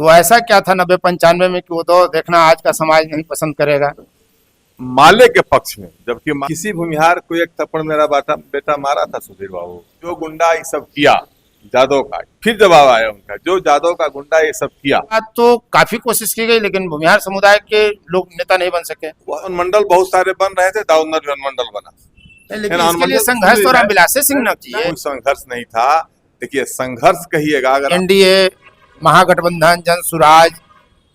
तो ऐसा क्या था 90-95 में कि वो तो देखना आज का समाज नहीं पसंद करेगा। माले के पक्ष में, जबकि किसी भूमिहार को एक थप्पड़ मेरा बेटा मारा था सुधीर बाबू। जो गुंडा ये सब किया जादव का, फिर जवाब आया उनका, जो जादव का गुंडा ये सब किया। तो काफी कोशिश की गई लेकिन भूमिहार समुदाय के लोग नेता नहीं बन सके। अनुमंडल बहुत सारे बन रहे थे, दाऊदनगर भी अनुमंडल बना, लेकिन इसके लिए संघर्ष तो रामविलास सिंह ने किए। कोई संघर्ष नहीं था। देखिए, संघर्ष कहिएगा अगर एनडीए, महागठबंधन, जन सुराज,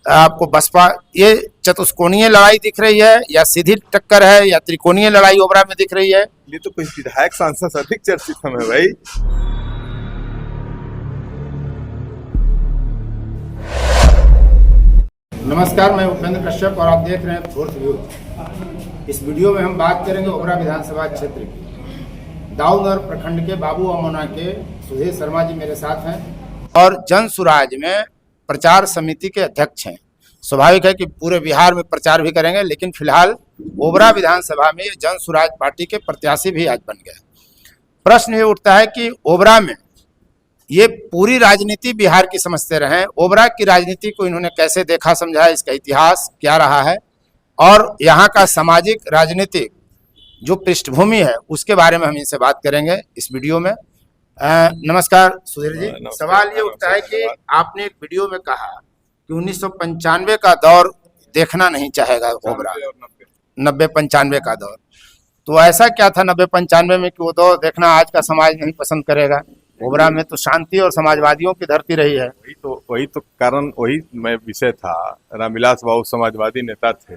आपको बसपा, ये चतुष्कोणीय लड़ाई दिख रही है या सीधी टक्कर है या त्रिकोणीय लड़ाई ओबरा में दिख रही है? ये तो कोई विधायक सांसद से अधिक चर्चित है भाई। नमस्कार, मैं उपेंद्र कश्यप और आप देख रहे हैं फोर्थ व्यू। इस वीडियो में हम बात करेंगे ओबरा विधानसभा क्षेत्र की। दाऊदनगर प्रखंड के बाबू अमोना के सुधीर शर्मा जी मेरे साथ हैं और जन सुराज में प्रचार समिति के अध्यक्ष हैं। स्वाभाविक है कि पूरे बिहार में प्रचार भी करेंगे, लेकिन फिलहाल ओबरा विधानसभा में जन सुराज पार्टी के प्रत्याशी भी आज बन गए। प्रश्न ये उठता है कि ओबरा में ये पूरी राजनीति बिहार की समझते रहे, ओबरा की राजनीति को इन्होंने कैसे देखा समझा, इसका इतिहास क्या रहा है और यहाँ का सामाजिक राजनीतिक जो पृष्ठभूमि है उसके बारे में हम इनसे बात करेंगे इस वीडियो में। नमस्कार सुधीर जी। सवाल ये उठता है कि आपने एक वीडियो में कहा कि 1995 का दौर देखना नहीं चाहेगा ओबरा, 90-95 का दौर। तो ऐसा क्या था 90-95 में कि वो दौर देखना आज का समाज नहीं पसंद करेगा? ओबरा में तो शांति और समाजवादियों की धरती रही है। वही तो कारण, वही मैं विषय था। रामविलास बाबू समाजवादी नेता थे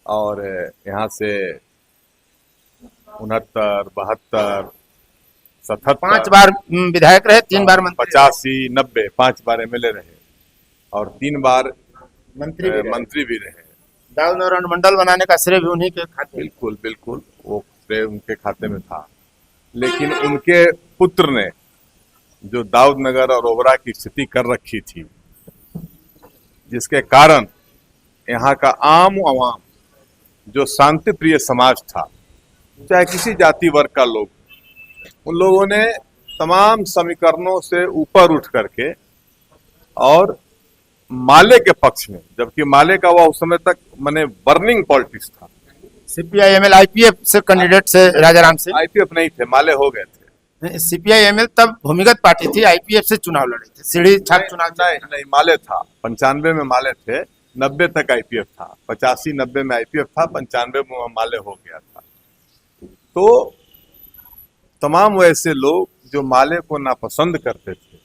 और यहाँ से 69, 72, 77 5 बार विधायक रहे, 3 बार मंत्री, 85, 90, 5 बार एमएलए रहे और 3 बार मंत्री भी रहे। दाऊदनगर अनुमंडल बनाने का श्रेय भी उन्हीं के खाते। बिल्कुल बिल्कुल, वो श्रेय उनके खाते में था। लेकिन उनके पुत्र ने जो दाऊदनगर और ओबरा की स्थिति कर रखी थी, जिसके कारण यहाँ का आम आवाम जो शांति प्रिय समाज था, चाहे किसी जाति वर्ग का लोग, उन लोगों ने तमाम समीकरणों से ऊपर उठ करके और माले के पक्ष में, जबकि माले का वह उस समय तक माने बर्निंग पॉलिटिक्स था। सीपीआई-एमएल आईपीएफ से कैंडिडेट से राजाराम से, आईपीएफ नहीं थे, माले हो गए थे। सीपीआई-एमएल तब भूमिगत पार्टी थी, आईपीएफ से चुनाव लड़े थे, सीढ़ी छाप चुनाव। नहीं, माले था। 95 में माले थे, 90 तक आईपीएफ था, 85-90 में आईपीएफ था, 95 में माले हो गया था। तो तमाम वैसे लोग जो माले को नापसंद करते थे,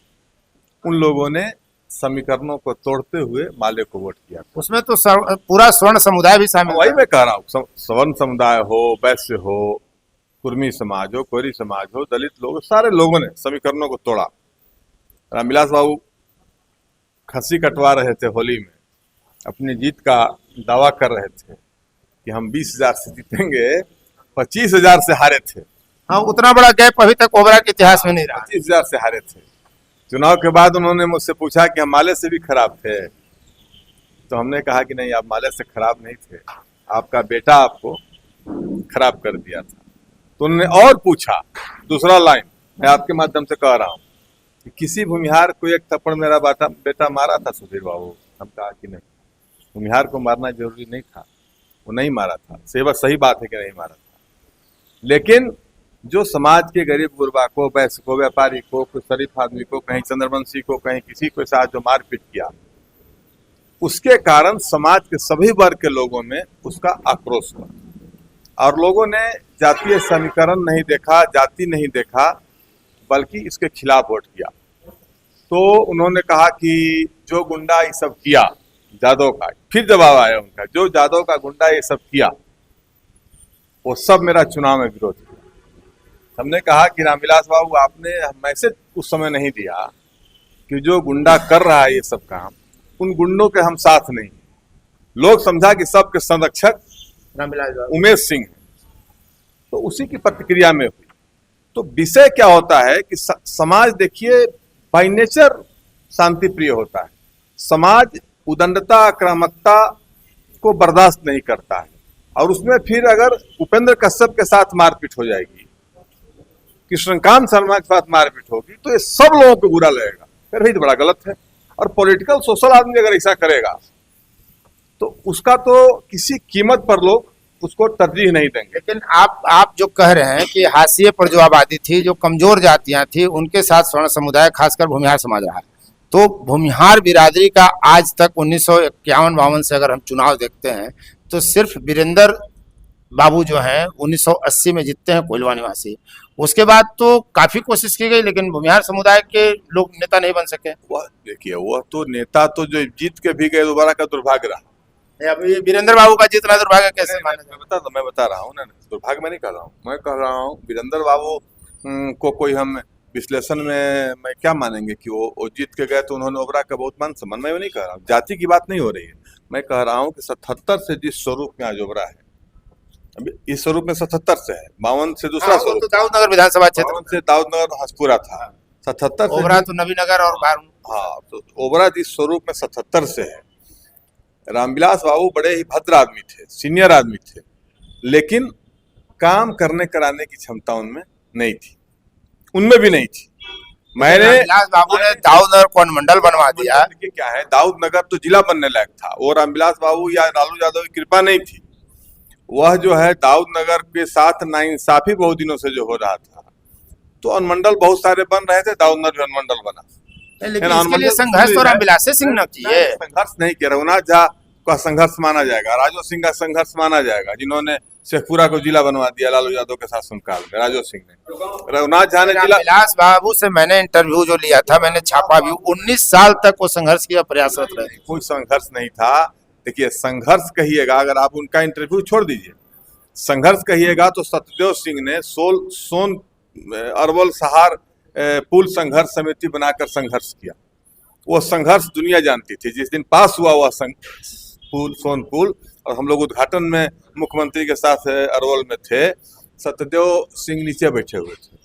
उन लोगों ने समीकरणों को तोड़ते हुए माले को वोट किया। उसमें तो पूरा स्वर्ण समुदाय भी शामिल। वही मैं कह रहा हूँ, स्वर्ण समुदाय हो, वैश्य हो, कुर्मी समाज हो, कोरी समाज हो, दलित लोग, सारे लोगों ने समीकरणों को तोड़ा। रामविलास बाबू खस्सी कटवा रहे थे होली में, अपनी जीत का दावा कर रहे थे कि हम 20,000 से जीतेंगे, 25,000 से हारे थे। हाँ, उतना बड़ा गैप अभी तक ओबरा के इतिहास में नहीं रहा। 25,000 से हारे थे। चुनाव के बाद उन्होंने मुझसे पूछा कि हम माले से भी खराब थे, तो हमने कहा कि नहीं, आप माले से खराब नहीं थे, आपका बेटा आपको खराब कर दिया था। तो उन्होंने और पूछा, दूसरा लाइन मैं आपके माध्यम से कह रहा हूँ कि किसी भूमिहार को एक थप्पड़ मेरा बेटा मारा था सुधीर बाबू? हम कहा कि नहीं, भूमिहार को मारना जरूरी नहीं था, वो नहीं मारा था। सही बात है कि नहीं मारा था, लेकिन जो समाज के गरीब गुरबा को, वैश्य को, व्यापारी को, कोई शरीफ आदमी को, कहीं चंद्रवंशी को, कहीं किसी के साथ जो मारपीट किया, उसके कारण समाज के सभी वर्ग के लोगों में उसका आक्रोश हुआ और लोगों ने जातीय समीकरण नहीं देखा, जाति नहीं देखा, बल्कि इसके खिलाफ वोट किया। तो उन्होंने कहा कि जो गुंडा ये सब किया जादव का, फिर जवाब आया उनका, जो जादव का गुंडा ये सब किया वो सब मेरा चुनाव में विरोध किया। हमने कहा कि रामविलास बाबू, आपने मैसेज उस समय नहीं दिया कि जो गुंडा कर रहा है ये सब काम, उन गुंडों के हम साथ नहीं। लोग समझा कि सबके संरक्षक रामविलास उमेश सिंह है, तो उसी की प्रतिक्रिया में हुई। तो विषय क्या होता है कि समाज, देखिए, बाय नेचर शांति प्रिय होता है। समाज उदंडता, आक्रामकता को बर्दाश्त नहीं करता है, और उसमें फिर अगर उपेंद्र कश्यप के साथ मारपीट हो जाएगी, कृष्णकांत शर्मा के साथ मारपीट होगी, तो ये सब लोगों को बुरा लगेगा। फिर भाई तो बड़ा गलत है। और पॉलिटिकल सोशल आदमी अगर ऐसा करेगा तो उसका तो किसी कीमत पर लोग उसको तरजीह नहीं देंगे। लेकिन आप जो कह रहे हैं कि हाशिए पर जो आबादी थी, जो कमजोर जातियां थी, उनके साथ स्वर्ण समुदाय खासकर भूमिहार समाज रहा है, तो भूमिहार बिरादरी का आज तक 1951-52 से अगर हम चुनाव देखते हैं तो सिर्फ वीरेंद्र बाबू जो हैं 1980 में जीतते हैं, कोइलवा निवासी। उसके बाद तो काफी कोशिश की गई लेकिन भूमिहार समुदाय के लोग नेता नहीं बन सके। वह देखिए, वह तो नेता तो जो जीत के भी गए दोबारा का दुर्भाग्य रहा। अब ये वीरेंद्र बाबू का जितना दुर्भाग्य कैसे माना जाए? मैं बता रहा हूँ ना, दुर्भाग्य मैं नहीं कह रहा हूँ, मैं कह रहा हूँ वीरेंद्र बाबू को कोई हम विश्लेषण में मैं क्या मानेंगे कि वो जीत के गए तो उन्होंने ओबरा का बहुत मान सम्मान, मैं वो नहीं कह रहा हूँ, जाति की बात नहीं हो रही है। मैं कह रहा हूँ कि 77 से जिस स्वरूप में आज ओबरा है, अभी इस स्वरूप में 77 से है, 52 से दूसरा स्वरूप, तो दाऊदनगर विधानसभा क्षेत्र से दाऊदनगर हंसपुरा था, 77 ओबरा तो नवीनगर और बारून। हाँ, तो ओबरा जिस स्वरूप में 77 से है। रामविलास बाबू बड़े ही भद्र आदमी थे, सीनियर आदमी थे, लेकिन काम करने कराने की क्षमता उनमें नहीं थी, उनमें भी नहीं थी। मैंने रामविलास बाबू ने दाऊदनगर को अनुमंडल बनवा दिया। क्या है, दाऊदनगर तो जिला बनने लायक था, वो रामविलास बाबू या लालू यादव की कृपा नहीं थी। वह जो है दाऊदनगर के साथ नाइंसाफी बहुत दिनों से जो हो रहा था, तो अनुमंडल बहुत सारे बन रहे थे, दाऊदनगर भी अनुमंडल बना। लेकिन इसके लिए संघर्ष तो रामविलास सिंह ने किए। संघर्ष नहीं किया, रघुनाथ झा का संघर्ष माना जाएगा, राजो सिंह का संघर्ष माना जाएगा, जिन्होंने शेखपुरा को जिला बनवा दिया लालू यादव के शासनकाल में, राजो सिंह ने। रघुनाथ झा ने जिला, रामविलास बाबू से मैंने इंटरव्यू जो लिया था, मैंने छापा भी, 19 साल तक वो संघर्ष किया, प्रयासरत रहे। कोई संघर्ष नहीं था। देखिए, संघर्ष कहिएगा, अगर आप उनका इंटरव्यू छोड़ दीजिए, संघर्ष कहिएगा तो सत्यदेव सिंह ने सोन अरवल सहार पुल संघर्ष समिति बनाकर संघर्ष किया। वो संघर्ष दुनिया जानती थी। जिस दिन पास हुआ वह सोन पुल, और हम लोग उद्घाटन में मुख्यमंत्री के साथ अरवल में थे, सत्यदेव सिंह नीचे बैठे हुए थे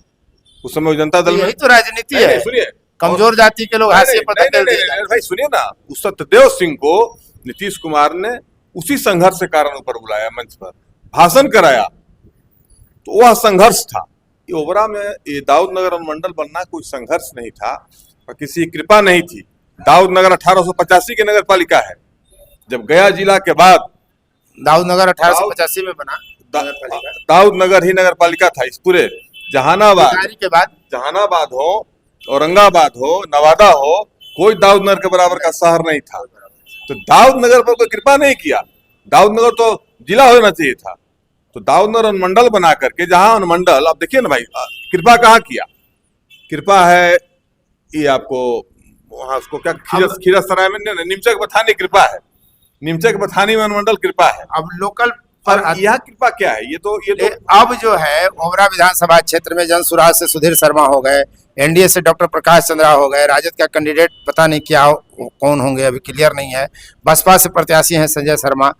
उस समय जनता दल में। यही तो राजनीति है। सुनिए, कमजोर जाति के लोग हाशिए पर धकेल दिए। भाई सुनिए ना, उस सत्यदेव सिंह को नीतीश कुमार ने उसी संघर्ष के कारण ऊपर बुलाया, मंच पर भाषण कराया, तो वह संघर्ष था। ये ओबरा में ये दाऊदनगर अनुमंडल बनना कोई संघर्ष नहीं था और किसी कृपा नहीं थी। दाऊदनगर 1885 की नगर पालिका है। जब गया जिला के बाद दाऊदनगर 1885 में बना, दाऊदनगर ही नगर पालिका था। इस पूरे जहानाबाद के बाद, जहानाबाद हो, औरंगाबाद हो, नवादा हो, कोई दाऊदनगर के बराबर का शहर नहीं था। तो दाऊदनगर पर कोई कृपा नहीं किया। दाऊदनगर तो जिला होना चाहिए था। तो दाऊदनगर अनुमंडल बना करके, जहां अनुमंडल, आप देखिए ना भाई, कृपा कहाँ किया? कृपा है ये आपको वहां उसको क्या खीरसराय में निमचक बथानी कृपा है, निमचक बथानी में अनुमंडल कृपा है। अब लोकल पर यह कृपा क्या है? ये तो अब जो है ओबरा विधानसभा क्षेत्र में जनसुराज से सुधीर शर्मा हो गए, एनडीए से डॉक्टर प्रकाश चंद्रा हो गए, राजद का कैंडिडेट पता नहीं क्या कौन होंगे, अभी क्लियर नहीं है, बसपा से प्रत्याशी हैं संजय शर्मा।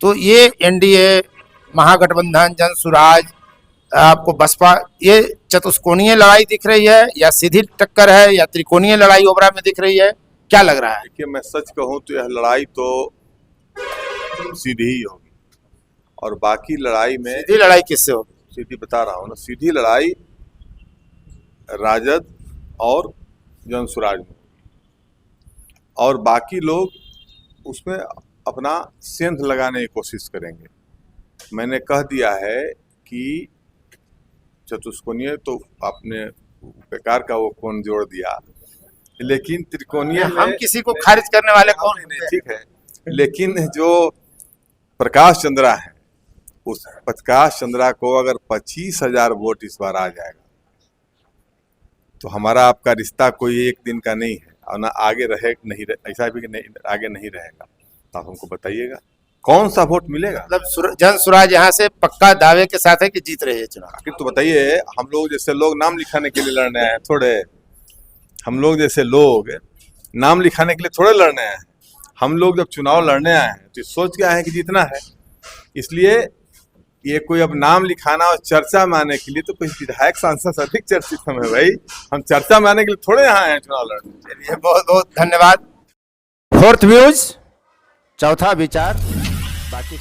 तो ये एनडीए, महागठबंधन, जनसुराज, आपको बसपा, ये चतुष्कोणीय लड़ाई दिख रही है या सीधी टक्कर है या त्रिकोणीय लड़ाई ओबरा में दिख रही है, क्या लग रहा है? देखिए, मैं सच कहूं तो यह लड़ाई तो सीधी ही होगी, और बाकी लड़ाई में सीधी लड़ाई किससे होगी? सीधी बता रहा हूं ना, सीधी लड़ाई राजद और जनसुराज में, और बाकी लोग उसमें अपना सेंध लगाने की कोशिश करेंगे। मैंने कह दिया है कि चतुष्कोणीय तो आपने बेकार का वो कोण जोड़ दिया, लेकिन त्रिकोणीय हम किसी को खारिज करने वाले कौन? ठीक है, लेकिन जो प्रकाश चंद्रा है, उस प्रकाश चंद्रा को अगर 25,000 वोट इस बार आ जाएगा तो हमारा आपका रिश्ता कोई एक दिन का नहीं है, और ना आगे रहे नहीं रहे, ऐसा भी नहीं आगे नहीं रहेगा। तो आप हमको बताइएगा कौन सा वोट मिलेगा? मतलब जनसुराज यहाँ से पक्का दावे के साथ है कि जीत रही है चुनाव। आखिर तो बताइए, हम लोग जैसे लोग नाम लिखाने के लिए लड़ने आए थोड़े, हम लोग जैसे लोग नाम लिखाने के लिए थोड़े लड़ने आए हैं। हम लोग जब चुनाव लड़ने आए हैं तो सोच के आए हैं कि जीतना है। इसलिए ये कोई अब नाम लिखाना और चर्चा में आने के लिए, तो कोई विधायक सांसद से अधिक चर्चित हम है भाई, हम चर्चा में आने के लिए थोड़े यहाँ आए हैं चुनाव लड़ने। चलिए, बहुत बहुत धन्यवाद। फोर्थ व्यूज, चौथा विचार, बाकी